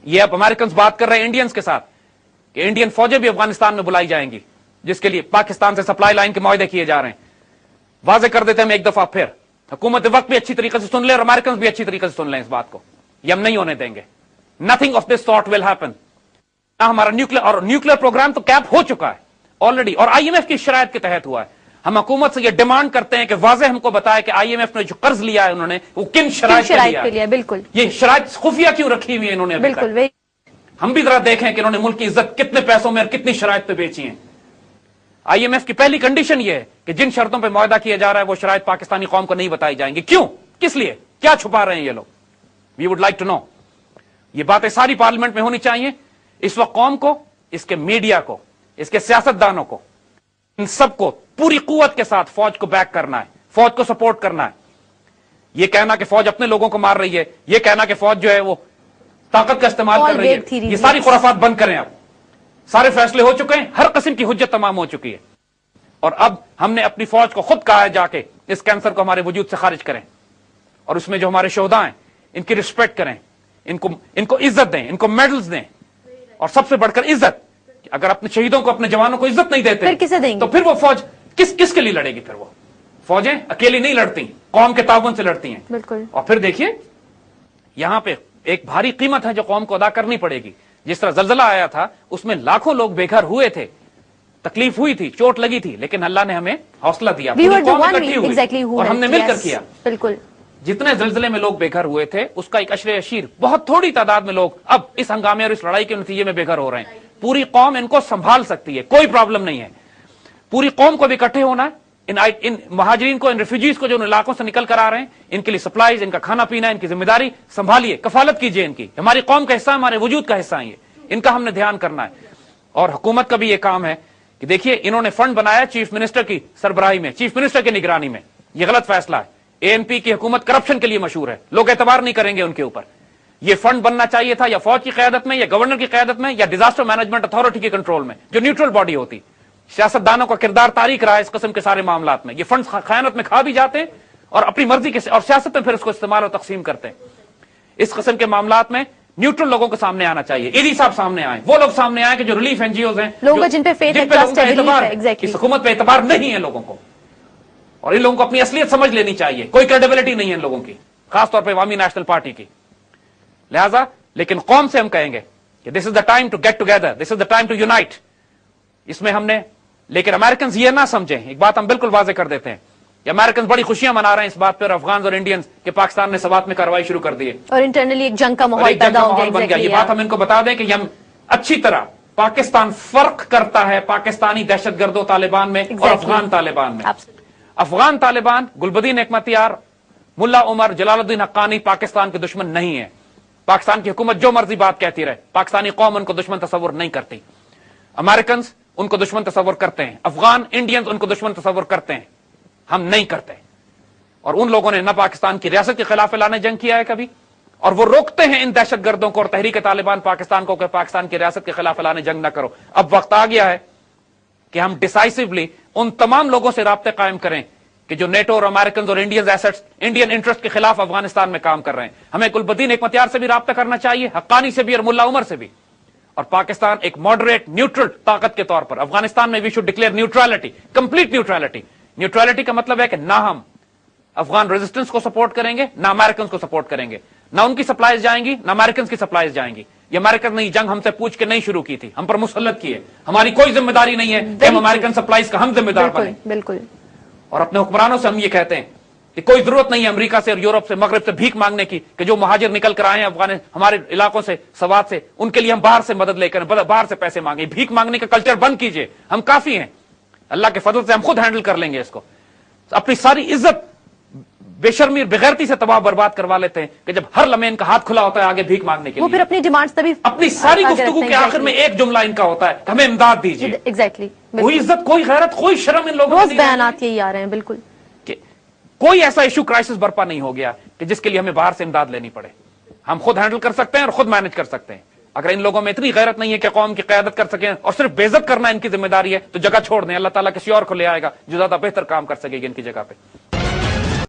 ये अब अमेरिकन बात कर रहे हैं इंडियंस के साथ कि इंडियन फौजें भी अफगानिस्तान में बुलाई जाएंगी, जिसके लिए पाकिस्तान से सप्लाई लाइन के मुआहदे किए जा रहे हैं। वाजे कर देते हैं हम एक दफा फिर, हुकूमत वक्त भी अच्छी तरीके से सुन ले और अमेरिकन भी अच्छी तरीके से सुन लें इस बात को, ये हम नहीं होने देंगे। Nothing of this sort will happen. हमारा न्यूक्लियर प्रोग्राम तो कैप हो चुका है ऑलरेडी, और आईएमएफ की शरायत के तहत हुआ है। हम हुकूमत से ये डिमांड करते हैं कि वाजे हमको बताए कि आईएमएफ ने जो कर्ज लिया है उन्होंने वो किन शरायत पे लिया है। बिल्कुल, ये शरायत खुफिया क्यों रखी हुई है इन्होंने अभी तक? हम भी जरा देखें कि इन्होंने मुल्क की इज्जत कितने पैसों में और कितनी शरायत पे बेची है। आईएमएफ की पहली कंडीशन ये है कि जिन शर्तों पर मुआहदा किया जा रहा है वो शरायत पाकिस्तानी कौम को नहीं बताई जाएंगी। क्यों, किस लिए, क्या छुपा रहे हैं ये लोग? We would like to know. ये बातें सारी पार्लियामेंट में होनी चाहिए। इस वक्त कौम को, इसके मीडिया को, इसके सियासतदानों को, इन सबको पूरी कुव्वत के साथ फौज को बैक करना है, फौज को सपोर्ट करना है। ये कहना कि फौज अपने लोगों को मार रही है, ये कहना कि फौज जो है वो ताकत का इस्तेमाल कर रही है, ये सारी खुराफात बंद करें। अब सारे फैसले हो चुके हैं, हर किस्म की हुज्जत तमाम हो चुकी है, और अब हमने अपनी फौज को खुद कहा है जाके इस कैंसर को हमारे वजूद से खारिज करें, और उसमें जो हमारे शोहदा हैं इनकी रिस्पेक्ट करें, इनको इज्जत दें, इनको मेडल्स दें, और सबसे बढ़कर इज्जत। अगर अपने शहीदों को, अपने जवानों को इज्जत नहीं देते फिर किसे देंगे? तो फिर वो फौज किसके लिए लड़ेगी? फिर वो फौजें अकेली नहीं लड़ती, कौम के ताउन से लड़ती हैं। बिल्कुल। और फिर देखिए यहां पे एक भारी कीमत है जो कौम को अदा करनी पड़ेगी। जिस तरह जलजला आया था उसमें लाखों लोग बेघर हुए थे, तकलीफ हुई थी, चोट लगी थी, लेकिन अल्लाह ने हमें हौसला दिया, और हमने मिलकर किया। बिल्कुल। जितने जलजले में लोग बेघर हुए थे उसका एक अशरे अशीर, बहुत थोड़ी तादाद में लोग अब इस हंगामे और इस लड़ाई के नतीजे में बेघर हो रहे हैं। पूरी कौम इनको संभाल सकती है, कोई प्रॉब्लम नहीं है। पूरी कौम को भी इकट्ठे होना है, इन महाजरीन को, इन रिफ्यूजीज को जो इन इलाकों से निकल कर आ रहे हैं, इनके लिए सप्लाईज, इनका खाना पीना, इनकी जिम्मेदारी संभालिए, कफालत कीजिए इनकी। हमारी कौम का हिस्सा, हमारे वजूद का हिस्सा है, इनका हमने ध्यान करना है। और हुकूमत का भी ये काम है कि देखिए इन्होंने फंड बनाया चीफ मिनिस्टर की सरबराही में, चीफ मिनिस्टर की निगरानी में। यह गलत फैसला है। एएनपी की हुकूमत करप्शन के लिए मशहूर है, लोग एतबार नहीं करेंगे उनके ऊपर। यह फंड बनना चाहिए था या फौज की क़यादत में, या गवर्नर की क़यादत में, या डिजास्टर मैनेजमेंट अथॉरिटी के कंट्रोल में, जो न्यूट्रल बॉडी होती। सियासतदानों का किरदार तारीख रहा है इस किस्म के सारे मामलात में। ये फंड खयानत में खा भी जाते हैं और अपनी मर्जी के, और सियासत में फिर इसको इस्तेमाल और तकसीम करते हैं। इस किस्म के मामलात में न्यूट्रल लोगों को सामने आना चाहिए। ईडी साहब सामने आए, वो लोग सामने आए कि जो रिलीफ एनजीओज हैं, लोगों जिन पे फेथ है, ट्रस्ट है, इस हुकूमत पे एतबार नहीं है लोगों को, और इन लोगों को अपनी असलियत समझ लेनी चाहिए। कोई क्रेडिबिलिटी नहीं है इन लोगों की, खासतौर पर अवामी नेशनल पार्टी की। लिहाजा लेकिन कौम से हम कहेंगे कि this is the time to get together, this is the time to unite. इसमें हमने, लेकिन अमेरिकन ये ना समझें, एक बात हम बिल्कुल वाजे कर देते हैं कि अमेरिकन बड़ी खुशियां मना रहे हैं इस बात पर, अफगान और इंडियंस के पाकिस्तान ने सवात में कार्रवाई शुरू कर दी है और इंटरनली एक जंग का माहौल पैदा हो गया। ये बात हम इनको बता दें कि हम अच्छी तरह, पाकिस्तान फर्क करता है पाकिस्तानी दहशतगर्दों तालिबान में और अफगान तालिबान में। अफगान तालिबान, गुलबदीन हिकमतयार, मुल्ला उमर, जलालुद्दीन हक्कानी पाकिस्तान के दुश्मन नहीं है। पाकिस्तान की हुकूमत जो मर्जी बात कहती रहे, पाकिस्तानी कौम उनको दुश्मन तस्वुर नहीं करती। अमेरिकन उनको दुश्मन तस्वुर करते हैं, अफगान इंडियंस उनको दुश्मन तस्वुर करते हैं, हम नहीं करते। और उन लोगों ने न पाकिस्तान की रियासत के खिलाफ ऐलान जंग किया है कभी, और वो रोकते हैं इन दहशतगर्दों को और तहरीक तालिबान पाकिस्तान को कि पाकिस्तान की रियासत के खिलाफ ऐलान जंग न करो। अब वक्त आ गया है कि हम डिसाइसिवली उन तमाम लोगों से राब्ते कायम करें कि जो नेटो और अमेरिकन और इंडियन एसेट्स, इंडियन इंटरेस्ट के खिलाफ अफगानिस्तान में काम कर रहे हैं। हमें गुलबदीन हिकमतयार से भी राब्ता करना चाहिए, हक्कानी से भी और मुल्ला उमर से भी। और पाकिस्तान एक मॉडरेट न्यूट्रल ताकत के तौर पर अफगानिस्तान में we should declare neutrality, complete neutrality. Neutrality का मतलब है कि ना हम अफगान रेजिस्टेंस को सपोर्ट करेंगे, ना अमेरिकन को सपोर्ट करेंगे, ना उनकी सप्लाईज जाएंगी, ना अमेरिकन की सप्लाईज जाएंगी। ये अमेरिकन ने जंग हमसे पूछ के नहीं शुरू की थी, हम पर मुसल्लत की है। हमारी कोई जिम्मेदारी नहीं है कि हम अमेरिकन सप्लाईज का हम जिम्मेदार बने। बिल्कुल। और अपने हुक्मरानों से हम ये कहते हैं कि कोई जरूरत नहीं है अमेरिका से और यूरोप से, मगरब से भीख मांगने की कि जो मुहाजिर निकल कर आए हैं अफगान हमारे इलाकों से, सवात से, उनके लिए हम बाहर से मदद लेकर बाहर से पैसे मांगे। भीख मांगने का कल्चर बंद कीजिए, हम काफी हैं, अल्लाह के फजल से हम खुद हैंडल कर लेंगे इसको। अपनी सारी इज्जत बेशर्मी बेगैरती से तबाह बर्बाद करवा लेते हैं कि जब हर लम्हे इनका हाथ खुला होता है आगे भीख मांगने के लिए। वो फिर अपनी डिमांड्स तभी, अपनी सारी गुफ्तगू के आखिर में एक जुमला इनका होता है, हमें इमदाद दीजिए। एग्जैक्टली। कोई इज्जत, कोई गैरत, कोई शर्म इन लोगों रोज बयानात यही आ रहे हैं। बिल्कुल। कोई ऐसा इशू, क्राइसिस बर्पा नहीं हो गया कि जिसके लिए हमें बाहर से इमदाद लेनी पड़े। हम खुद हैंडल कर सकते हैं और खुद मैनेज कर सकते हैं। अगर इन लोगों में इतनी गैरत नहीं है कि कौम की क़यादत कर सकें और सिर्फ बेइज्जत करना इनकी जिम्मेदारी है, तो जगह छोड़ दें, अल्लाह ताला किसी और को ले आएगा जो ज्यादा बेहतर काम कर सकेगी इनकी जगह पे।